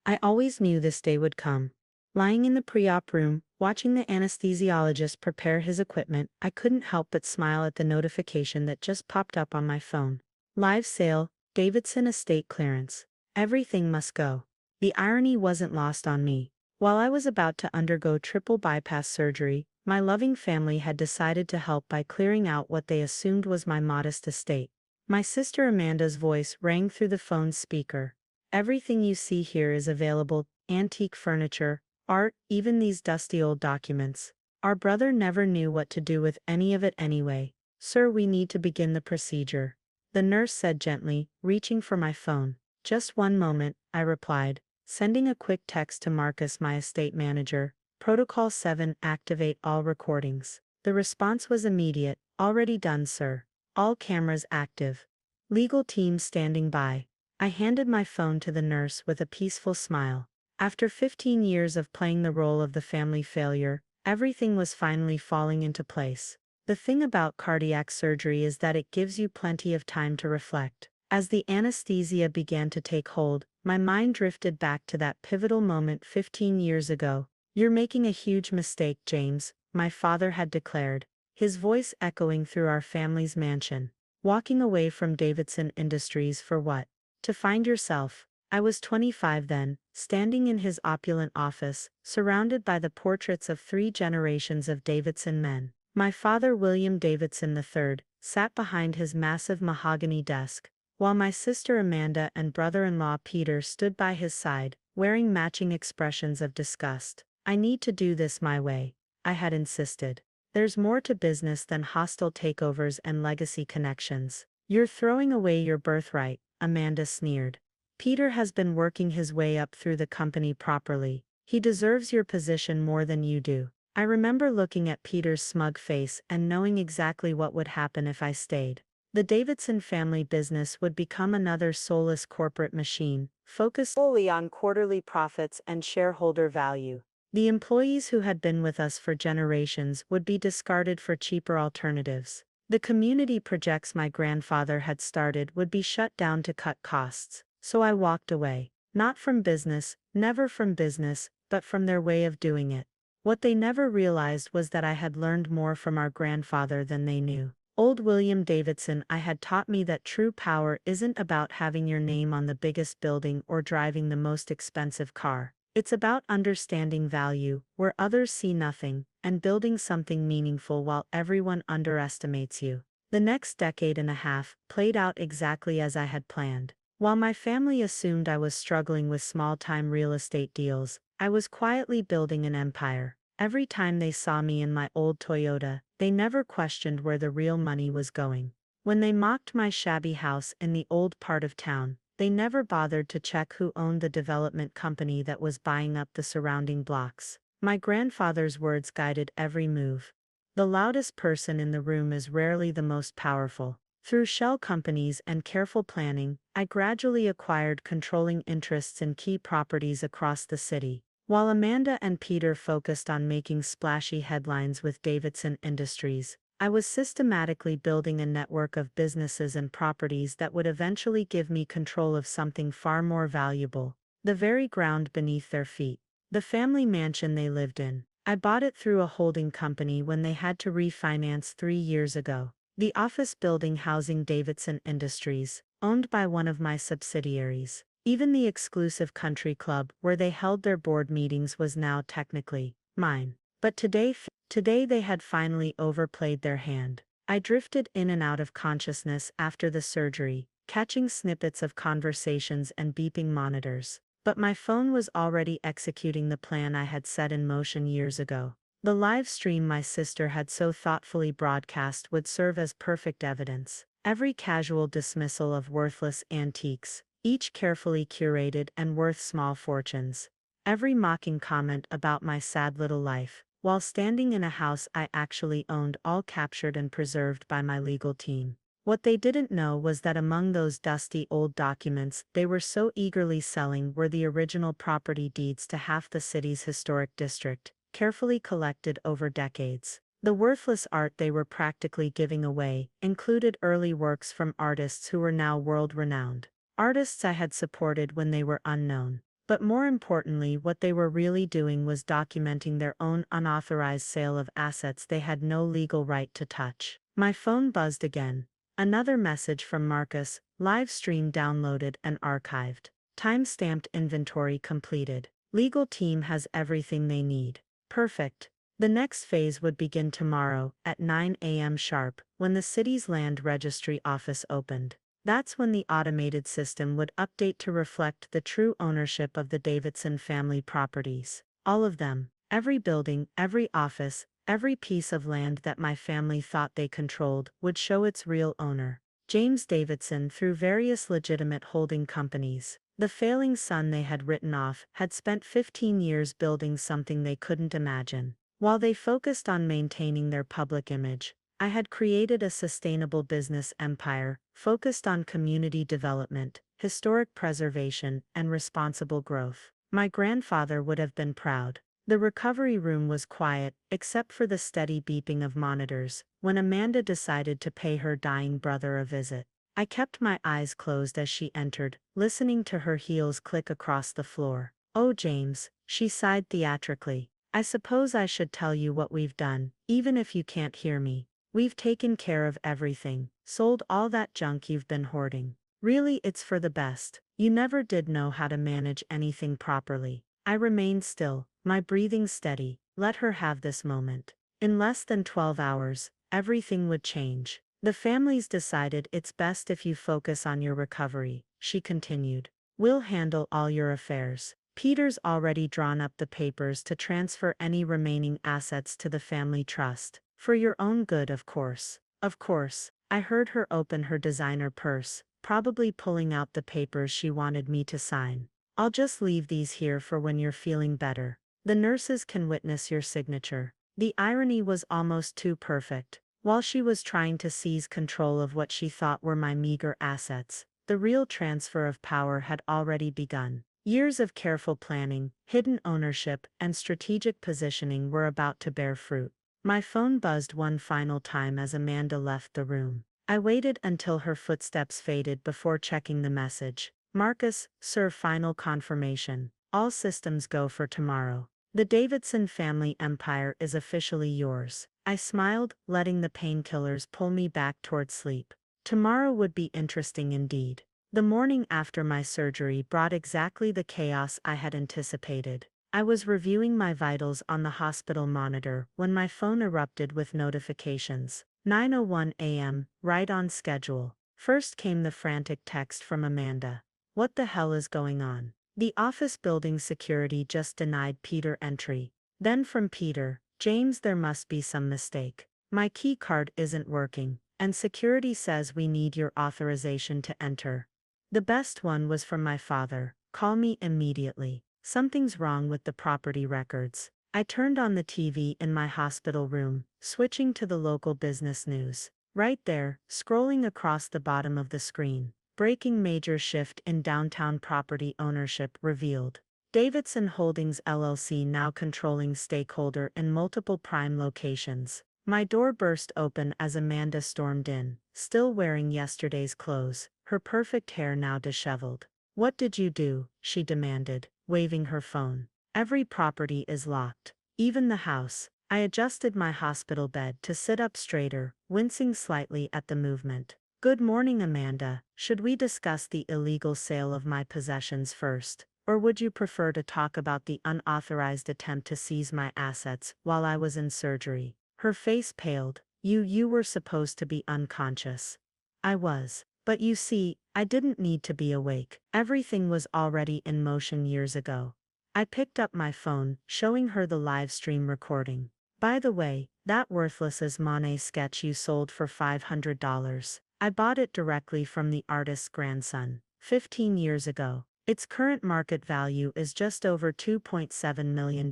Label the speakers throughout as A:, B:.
A: I always knew this day would come. Lying in the pre-op room, watching the anesthesiologist prepare his equipment, I couldn't help but smile at the notification that just popped up on my phone. Live sale, Davidson estate clearance. Everything must go. The irony wasn't lost on me. While I was about to undergo triple bypass surgery, my loving family had decided to help by clearing out what they assumed was my modest estate. My sister Amanda's voice rang through the phone's speaker. Everything you see here is available: antique furniture, art, even these dusty old documents. Our brother never knew what to do with any of it anyway. Sir, we need to begin the procedure, the nurse said gently, reaching for my phone. Just one moment, I replied, sending a quick text to Marcus, my estate manager. Protocol 7, activate all recordings. The response was immediate. Already done, sir. All cameras active. Legal team standing by. I handed my phone to the nurse with a peaceful smile. After 15 years of playing the role of the family failure, everything was finally falling into place. The thing about cardiac surgery is that it gives you plenty of time to reflect. As the anesthesia began to take hold, my mind drifted back to that pivotal moment 15 years ago. You're making a huge mistake, James, my father had declared, his voice echoing through our family's mansion. Walking away from Davidson Industries for what? To find yourself. I was 25 then, standing in his opulent office, surrounded by the portraits of 3 generations of Davidson men. My father, William Davidson III, sat behind his massive mahogany desk, while my sister Amanda and brother-in-law Peter stood by his side, wearing matching expressions of disgust. I need to do this my way, I had insisted. There's more to business than hostile takeovers and legacy connections. You're throwing away your birthright, Amanda sneered. Peter has been working his way up through the company properly. He deserves your position more than you do. I remember looking at Peter's smug face and knowing exactly what would happen if I stayed. The Davidson family business would become another soulless corporate machine, focused solely on quarterly profits and shareholder value. The employees who had been with us for generations would be discarded for cheaper alternatives. The community projects my grandfather had started would be shut down to cut costs. So I walked away. Not from business, never from business, but from their way of doing it. What they never realized was that I had learned more from our grandfather than they knew. Old William Davidson I had taught me that true power isn't about having your name on the biggest building or driving the most expensive car. It's about understanding value where others see nothing, and building something meaningful while everyone underestimates you. The next decade and a half played out exactly as I had planned. While my family assumed I was struggling with small-time real estate deals, I was quietly building an empire. Every time they saw me in my old Toyota, they never questioned where the real money was going. When they mocked my shabby house in the old part of town, they never bothered to check who owned the development company that was buying up the surrounding blocks. My grandfather's words guided every move. The loudest person in the room is rarely the most powerful. Through shell companies and careful planning, I gradually acquired controlling interests in key properties across the city. While Amanda and Peter focused on making splashy headlines with Davidson Industries, I was systematically building a network of businesses and properties that would eventually give me control of something far more valuable: the very ground beneath their feet. The family mansion they lived in. I bought it through a holding company when they had to refinance 3 years ago. The office building housing Davidson Industries, owned by one of my subsidiaries. Even the exclusive country club where they held their board meetings was now technically mine. But today they had finally overplayed their hand. I drifted in and out of consciousness after the surgery, catching snippets of conversations and beeping monitors. But my phone was already executing the plan I had set in motion years ago. The live stream my sister had so thoughtfully broadcast would serve as perfect evidence. Every casual dismissal of worthless antiques, each carefully curated and worth small fortunes. Every mocking comment about my sad little life, while standing in a house I actually owned, all captured and preserved by my legal team. What they didn't know was that among those dusty old documents they were so eagerly selling were the original property deeds to half the city's historic district, carefully collected over decades. The worthless art they were practically giving away included early works from artists who were now world-renowned. Artists I had supported when they were unknown. But more importantly, what they were really doing was documenting their own unauthorized sale of assets they had no legal right to touch. My phone buzzed again. Another message from Marcus, live stream downloaded and archived. Time-stamped inventory completed. Legal team has everything they need. Perfect. The next phase would begin tomorrow at 9 a.m. sharp when the city's land registry office opened. That's when the automated system would update to reflect the true ownership of the Davidson family properties. All of them. Every building, every office, every piece of land that my family thought they controlled would show its real owner. James Davidson, through various legitimate holding companies. The failing son they had written off had spent 15 years building something they couldn't imagine. While they focused on maintaining their public image, I had created a sustainable business empire focused on community development, historic preservation, and responsible growth. My grandfather would have been proud. The recovery room was quiet, except for the steady beeping of monitors, when Amanda decided to pay her dying brother a visit. I kept my eyes closed as she entered, listening to her heels click across the floor. "Oh, James," she sighed theatrically. "I suppose I should tell you what we've done, even if you can't hear me. We've taken care of everything, sold all that junk you've been hoarding. Really, it's for the best. You never did know how to manage anything properly." I remained still, my breathing steady. Let her have this moment. In less than 12 hours, everything would change. "The family's decided it's best if you focus on your recovery," she continued. "We'll handle all your affairs. Peter's already drawn up the papers to transfer any remaining assets to the family trust. For your own good, of course." Of course. I heard her open her designer purse, probably pulling out the papers she wanted me to sign. "I'll just leave these here for when you're feeling better. The nurses can witness your signature." The irony was almost too perfect. While she was trying to seize control of what she thought were my meager assets, the real transfer of power had already begun. Years of careful planning, hidden ownership, and strategic positioning were about to bear fruit. My phone buzzed one final time as Amanda left the room. I waited until her footsteps faded before checking the message. "Marcus, sir, final confirmation. All systems go for tomorrow. The Davidson family empire is officially yours." I smiled, letting the painkillers pull me back toward sleep. Tomorrow would be interesting indeed. The morning after my surgery brought exactly the chaos I had anticipated. I was reviewing my vitals on the hospital monitor when my phone erupted with notifications. 9:01 a.m., right on schedule. First came the frantic text from Amanda. "What the hell is going on? The office building security just denied Peter entry." Then from Peter, "James, there must be some mistake. My key card isn't working, and security says we need your authorization to enter." The best one was from my father. "Call me immediately. Something's wrong with the property records." I turned on the TV in my hospital room, switching to the local business news. Right there, scrolling across the bottom of the screen, breaking major shift in downtown property ownership revealed. Davidson Holdings LLC now controlling stakeholder in multiple prime locations. My door burst open as Amanda stormed in, still wearing yesterday's clothes, her perfect hair now disheveled. "What did you do?" she demanded, waving her phone. "Every property is locked. Even the house." I adjusted my hospital bed to sit up straighter, wincing slightly at the movement. "Good morning, Amanda. Should we discuss the illegal sale of my possessions first? Or would you prefer to talk about the unauthorized attempt to seize my assets while I was in surgery?" Her face paled. You were supposed to be unconscious." "I was. But you see, I didn't need to be awake. Everything was already in motion years ago." I picked up my phone, showing her the live stream recording. "By the way, that worthless as Monet sketch you sold for $500. I bought it directly from the artist's grandson, 15 years ago. Its current market value is just over $2.7 million.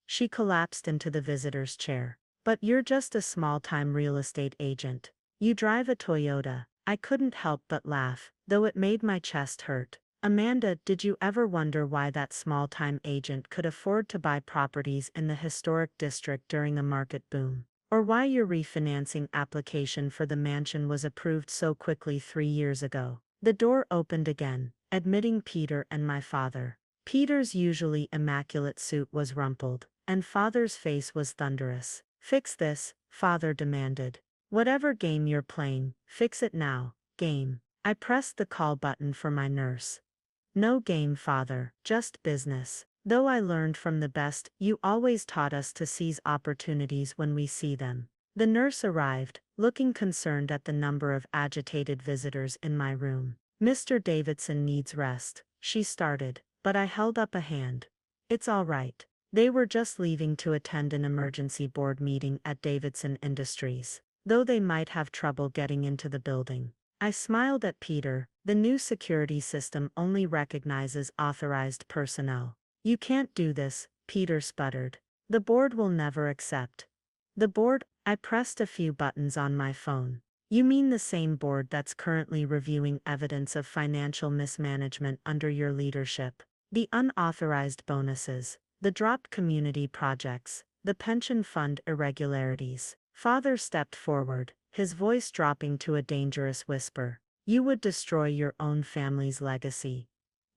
A: She collapsed into the visitor's chair. "But you're just a small-time real estate agent. You drive a Toyota." I couldn't help but laugh, though it made my chest hurt. "Amanda, did you ever wonder why that small-time agent could afford to buy properties in the historic district during a market boom? Or why your refinancing application for the mansion was approved so quickly 3 years ago?" The door opened again, admitting Peter and my father. Peter's usually immaculate suit was rumpled, and Father's face was thunderous. Fix this, Father demanded. Whatever game you're playing, fix it now, game. I pressed the call button for my nurse. No game, Father, just business. Though I learned from the best, you always taught us to seize opportunities when we see them. The nurse arrived, looking concerned at the number of agitated visitors in my room. Mr. Davidson needs rest, she started, but I held up a hand. It's all right. They were just leaving to attend an emergency board meeting at Davidson Industries, though they might have trouble getting into the building. I smiled at Peter. The new security system only recognizes authorized personnel. You can't do this, Peter sputtered. The board will never accept. The board? I pressed a few buttons on my phone. You mean the same board that's currently reviewing evidence of financial mismanagement under your leadership? The unauthorized bonuses, the dropped community projects, the pension fund irregularities. Father stepped forward, his voice dropping to a dangerous whisper. You would destroy your own family's legacy.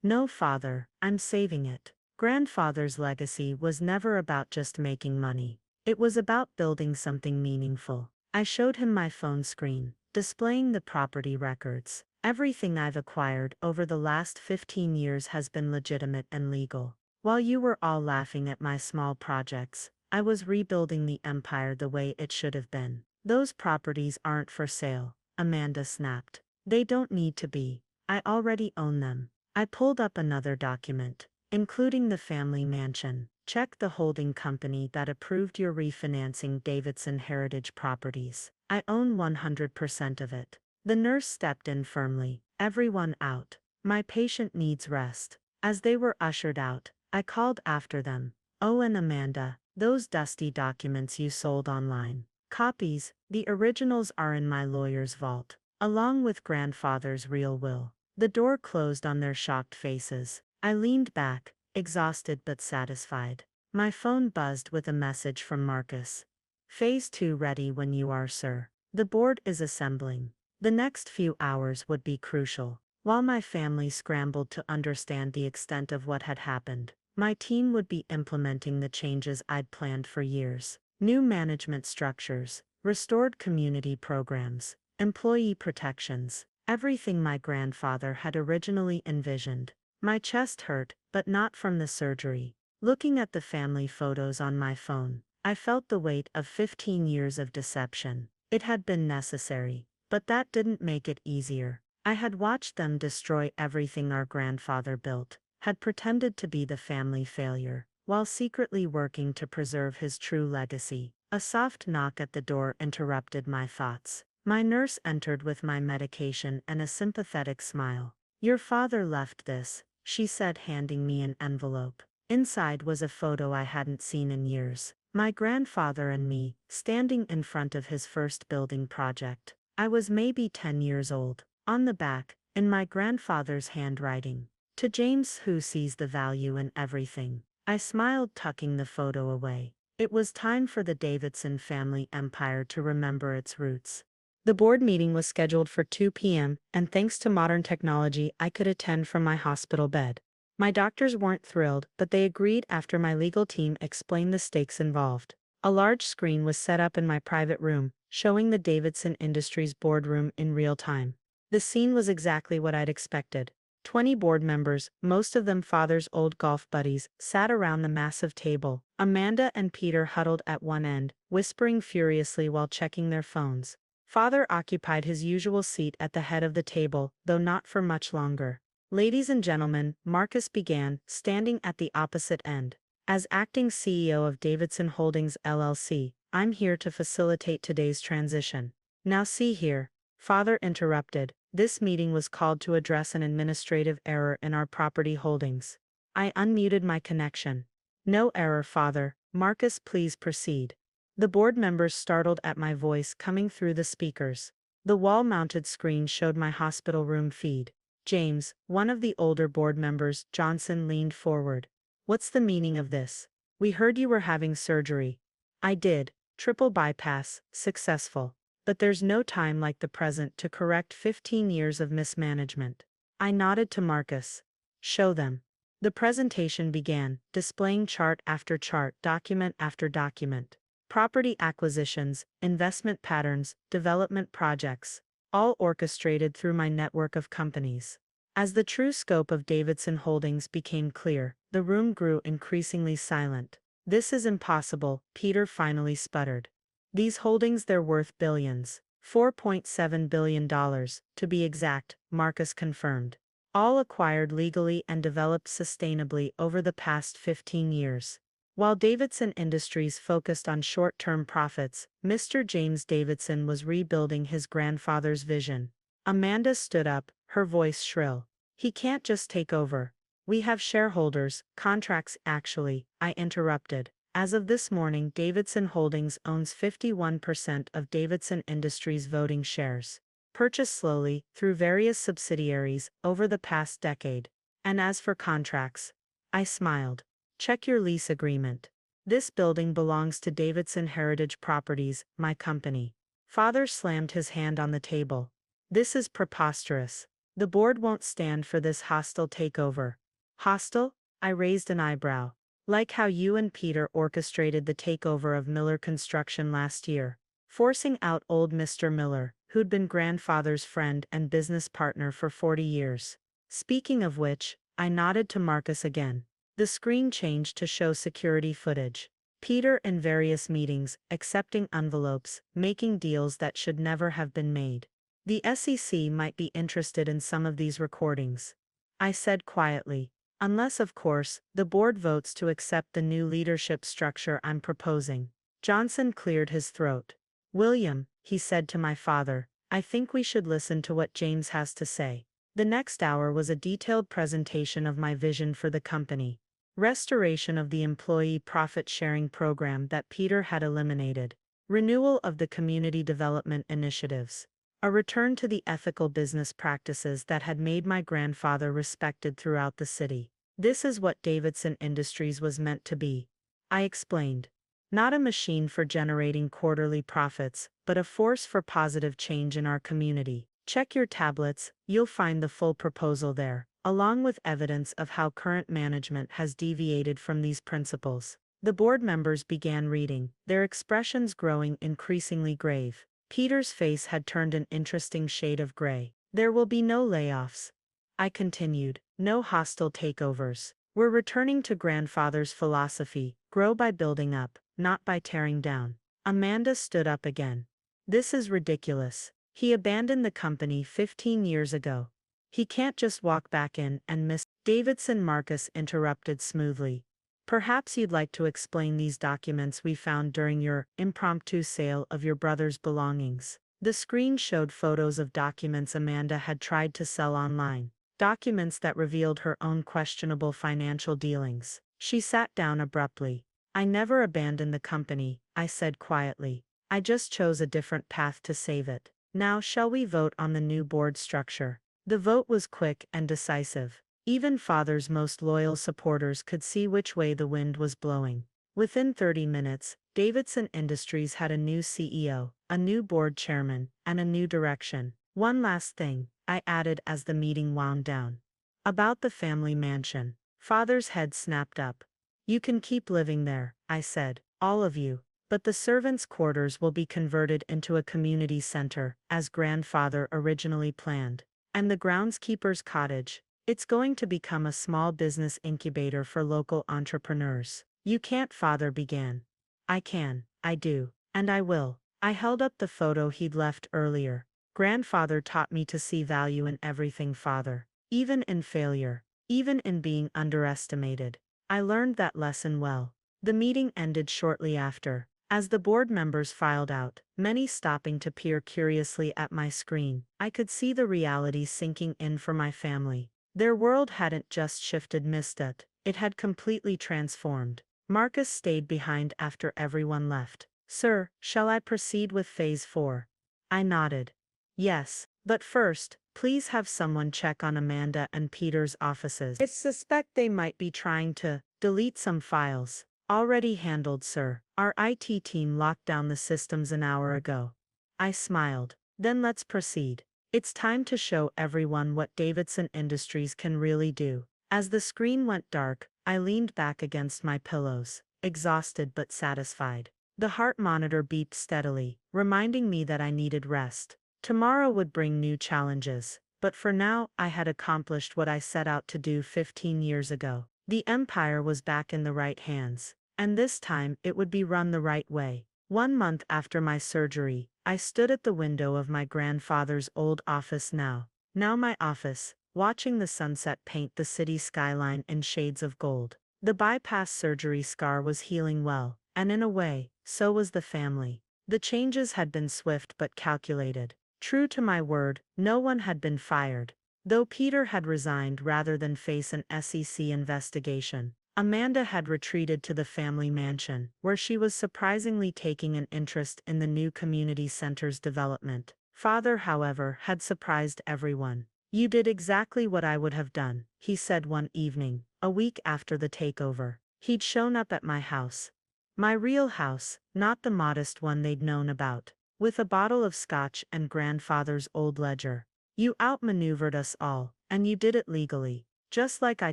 A: No, Father, I'm saving it. Grandfather's legacy was never about just making money. It was about building something meaningful. I showed him my phone screen, displaying the property records. Everything I've acquired over the last 15 years has been legitimate and legal. While you were all laughing at my small projects, I was rebuilding the empire the way it should have been. Those properties aren't for sale, Amanda snapped. They don't need to be. I already own them. I pulled up another document, including the family mansion. Check the holding company that approved your refinancing Davidson Heritage Properties. I own 100% of it. The nurse stepped in firmly. Everyone out. My patient needs rest. As they were ushered out, I called after them. Oh, and Amanda, those dusty documents you sold online. Copies, the originals are in my lawyer's vault, along with grandfather's real will. The door closed on their shocked faces. I leaned back, exhausted but satisfied. My phone buzzed with a message from Marcus. Phase 2 ready when you are, sir. The board is assembling. The next few hours would be crucial. While my family scrambled to understand the extent of what had happened, my team would be implementing the changes I'd planned for years. New management structures, restored community programs, employee protections, everything my grandfather had originally envisioned. My chest hurt, but not from the surgery. Looking at the family photos on my phone, I felt the weight of 15 years of deception. It had been necessary, but that didn't make it easier. I had watched them destroy everything our grandfather built, had pretended to be the family failure, while secretly working to preserve his true legacy. A soft knock at the door interrupted my thoughts. My nurse entered with my medication and a sympathetic smile. Your father left this, she said, handing me an envelope. Inside was a photo I hadn't seen in years. My grandfather and me, standing in front of his first building project. I was maybe 10 years old. On the back, in my grandfather's handwriting, to James who sees the value in everything. I smiled, tucking the photo away. It was time for the Davidson family empire to remember its roots. The board meeting was scheduled for 2 p.m., and thanks to modern technology, I could attend from my hospital bed. My doctors weren't thrilled, but they agreed after my legal team explained the stakes involved. A large screen was set up in my private room, showing the Davidson Industries boardroom in real time. The scene was exactly what I'd expected. 20 board members, most of them father's old golf buddies, sat around the massive table. Amanda and Peter huddled at one end, whispering furiously while checking their phones. Father occupied his usual seat at the head of the table, though not for much longer. Ladies and gentlemen, Marcus began, standing at the opposite end. As acting CEO of Davidson Holdings LLC, I'm here to facilitate today's transition. Now see here, Father interrupted. This meeting was called to address an administrative error in our property holdings. I unmuted my connection. No error, Father. Marcus, please proceed. The board members startled at my voice coming through the speakers. The wall-mounted screen showed my hospital room feed. James, one of the older board members, Johnson, leaned forward. What's the meaning of this? We heard you were having surgery. I did. Triple bypass, successful. But there's no time like the present to correct 15 years of mismanagement. I nodded to Marcus. Show them. The presentation began, displaying chart after chart, document after document. Property acquisitions, investment patterns, development projects, all orchestrated through my network of companies. As the true scope of Davidson Holdings became clear, the room grew increasingly silent. "This is impossible," Peter finally sputtered. "These holdings, they're worth billions. $4.7 billion, to be exact," Marcus confirmed. "All acquired legally and developed sustainably over the past 15 years. While Davidson Industries focused on short-term profits, Mr. James Davidson was rebuilding his grandfather's vision." Amanda stood up, her voice shrill. "He can't just take over. We have shareholders, contracts." "Actually," I interrupted, "as of this morning, Davidson Holdings owns 51% of Davidson Industries' voting shares, purchased slowly, through various subsidiaries, over the past decade. And as for contracts," I smiled, "check your lease agreement. This building belongs to Davidson Heritage Properties, my company." Father slammed his hand on the table. "This is preposterous. The board won't stand for this hostile takeover." "Hostile?" I raised an eyebrow. "Like how you and Peter orchestrated the takeover of Miller Construction last year, forcing out old Mr. Miller, who'd been grandfather's friend and business partner for 40 years. Speaking of which," I nodded to Marcus again. The screen changed to show security footage. Peter in various meetings, accepting envelopes, making deals that should never have been made. "The SEC might be interested in some of these recordings," I said quietly. "Unless, of course, the board votes to accept the new leadership structure I'm proposing." Johnson cleared his throat. "William," he said to my father, "I think we should listen to what James has to say." The next hour was a detailed presentation of my vision for the company. Restoration of the employee profit-sharing program that Peter had eliminated. Renewal of the community development initiatives. A return to the ethical business practices that had made my grandfather respected throughout the city. "This is what Davidson Industries was meant to be," I explained. "Not a machine for generating quarterly profits, but a force for positive change in our community. Check your tablets, you'll find the full proposal there, along with evidence of how current management has deviated from these principles." The board members began reading, their expressions growing increasingly grave. Peter's face had turned an interesting shade of gray. "There will be no layoffs," I continued, "no hostile takeovers. We're returning to grandfather's philosophy, grow by building up, not by tearing down." Amanda stood up again. "This is ridiculous. He abandoned the company 15 years ago. He can't just walk back in and miss." Davidson Marcus interrupted smoothly. "Perhaps you'd like to explain these documents we found during your impromptu sale of your brother's belongings." The screen showed photos of documents Amanda had tried to sell online, documents that revealed her own questionable financial dealings. She sat down abruptly. "I never abandoned the company," I said quietly. "I just chose a different path to save it. Now shall we vote on the new board structure?" The vote was quick and decisive. Even Father's most loyal supporters could see which way the wind was blowing. Within 30 minutes, Davidson Industries had a new CEO, a new board chairman, and a new direction. "One last thing," I added as the meeting wound down. "About the family mansion." Father's head snapped up. "You can keep living there," I said, "all of you. But the servants' quarters will be converted into a community center, as grandfather originally planned. And the groundskeeper's cottage, it's going to become a small business incubator for local entrepreneurs." "You can't," Father began. "I can, I do, and I will." I held up the photo he'd left earlier. "Grandfather taught me to see value in everything, Father. Even in failure. Even in being underestimated. I learned that lesson well." The meeting ended shortly after. As the board members filed out, many stopping to peer curiously at my screen, I could see the reality sinking in for my family. Their world hadn't just shifted mistet, it had completely transformed. Marcus stayed behind after everyone left. "Sir, shall I proceed with Phase 4? I nodded. "Yes, but first, please have someone check on Amanda and Peter's offices. I suspect they might be trying to delete some files." "Already handled, sir. Our IT team locked down the systems an hour ago." I smiled. "Then let's proceed. It's time to show everyone what Davidson Industries can really do." As the screen went dark, I leaned back against my pillows, exhausted but satisfied. The heart monitor beeped steadily, reminding me that I needed rest. Tomorrow would bring new challenges, but for now I had accomplished what I set out to do 15 years ago. The empire was back in the right hands, and this time it would be run the right way. 1 month after my surgery, I stood at the window of my grandfather's old office now my office, watching the sunset paint the city skyline in shades of gold. The bypass surgery scar was healing well, and in a way, so was the family. The changes had been swift but calculated. True to my word, no one had been fired. Though Peter had resigned rather than face an SEC investigation, Amanda had retreated to the family mansion, where she was surprisingly taking an interest in the new community center's development. Father, however, had surprised everyone. "You did exactly what I would have done," he said one evening, a week after the takeover. He'd shown up at my house. My real house, not the modest one they'd known about. With a bottle of scotch and grandfather's old ledger. "You outmaneuvered us all, and you did it legally. Just like I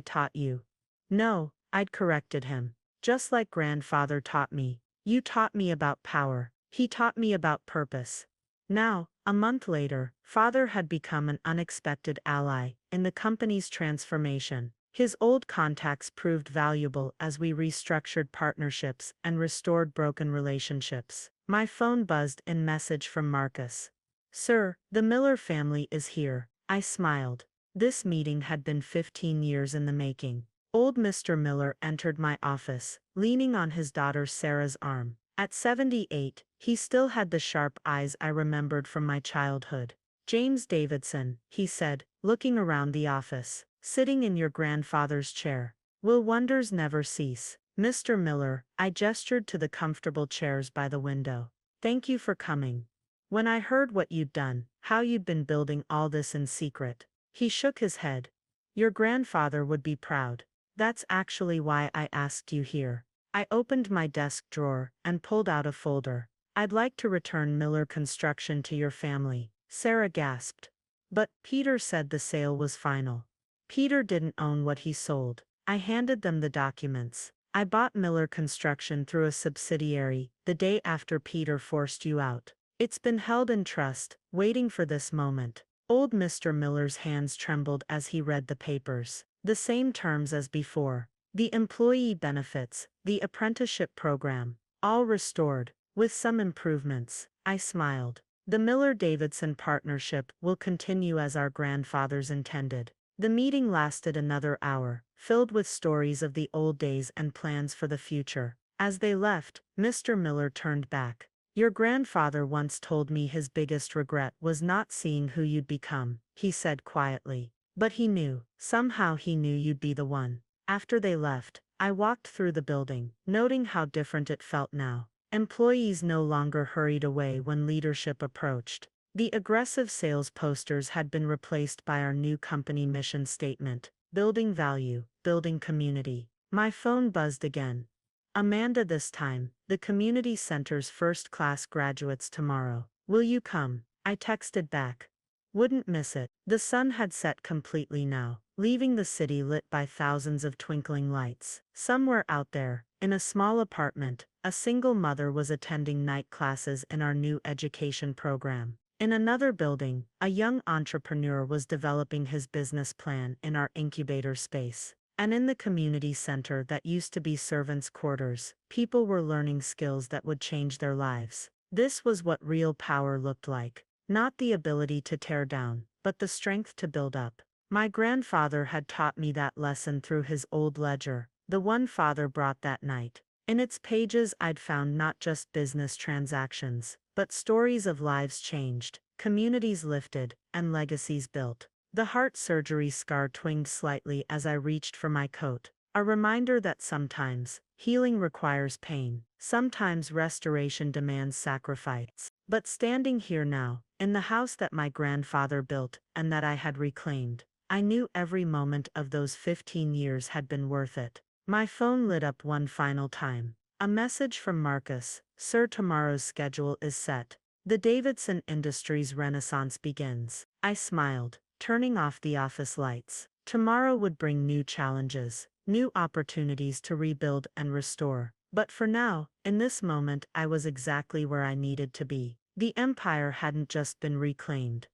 A: taught you." "No," I'd corrected him. "Just like grandfather taught me. You taught me about power. He taught me about purpose." Now, a month later, father had become an unexpected ally in the company's transformation. His old contacts proved valuable as we restructured partnerships and restored broken relationships. My phone buzzed in message from Marcus. "Sir, the Miller family is here." I smiled. This meeting had been 15 years in the making. Old Mr. Miller entered my office, leaning on his daughter Sarah's arm. At 78, he still had the sharp eyes I remembered from my childhood. "James Davidson," he said, looking around the office, "sitting in your grandfather's chair. Will wonders never cease?" "Mr. Miller," I gestured to the comfortable chairs by the window. "Thank you for coming. When I heard what you'd done, how you'd been building all this in secret." He shook his head. "Your grandfather would be proud. That's actually why I asked you here." I opened my desk drawer and pulled out a folder. "I'd like to return Miller Construction to your family," Sarah gasped. "But Peter said the sale was final." "Peter didn't own what he sold." I handed them the documents. "I bought Miller Construction through a subsidiary the day after Peter forced you out. It's been held in trust, waiting for this moment." Old Mr. Miller's hands trembled as he read the papers. The same terms as before. The employee benefits, the apprenticeship program, all restored, with some improvements. I smiled. "The Miller-Davidson partnership will continue as our grandfathers intended." The meeting lasted another hour, filled with stories of the old days and plans for the future. As they left, Mr. Miller turned back. "Your grandfather once told me his biggest regret was not seeing who you'd become," he said quietly. "But he knew, somehow he knew you'd be the one." After they left, I walked through the building, noting how different it felt now. Employees no longer hurried away when leadership approached. The aggressive sales posters had been replaced by our new company mission statement: building value, building community. My phone buzzed again. "Amanda, this time, the community center's first-class graduates tomorrow. Will you come?" I texted back. "Wouldn't miss it." The sun had set completely now, leaving the city lit by thousands of twinkling lights. Somewhere out there, in a small apartment, a single mother was attending night classes in our new education program. In another building, a young entrepreneur was developing his business plan in our incubator space. And in the community center that used to be servants' quarters, people were learning skills that would change their lives. This was what real power looked like. Not the ability to tear down, but the strength to build up. My grandfather had taught me that lesson through his old ledger, the one father brought that night. In its pages I'd found not just business transactions, but stories of lives changed, communities lifted, and legacies built. The heart surgery scar twinged slightly as I reached for my coat, a reminder that sometimes healing requires pain, sometimes restoration demands sacrifice. But standing here now, in the house that my grandfather built and that I had reclaimed, I knew every moment of those 15 years had been worth it. My phone lit up one final time. A message from Marcus: "Sir, tomorrow's schedule is set. The Davidson Industries Renaissance begins." I smiled, turning off the office lights. Tomorrow would bring new challenges, new opportunities to rebuild and restore. But for now, in this moment, I was exactly where I needed to be. The empire hadn't just been reclaimed.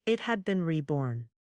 A: It had been reborn.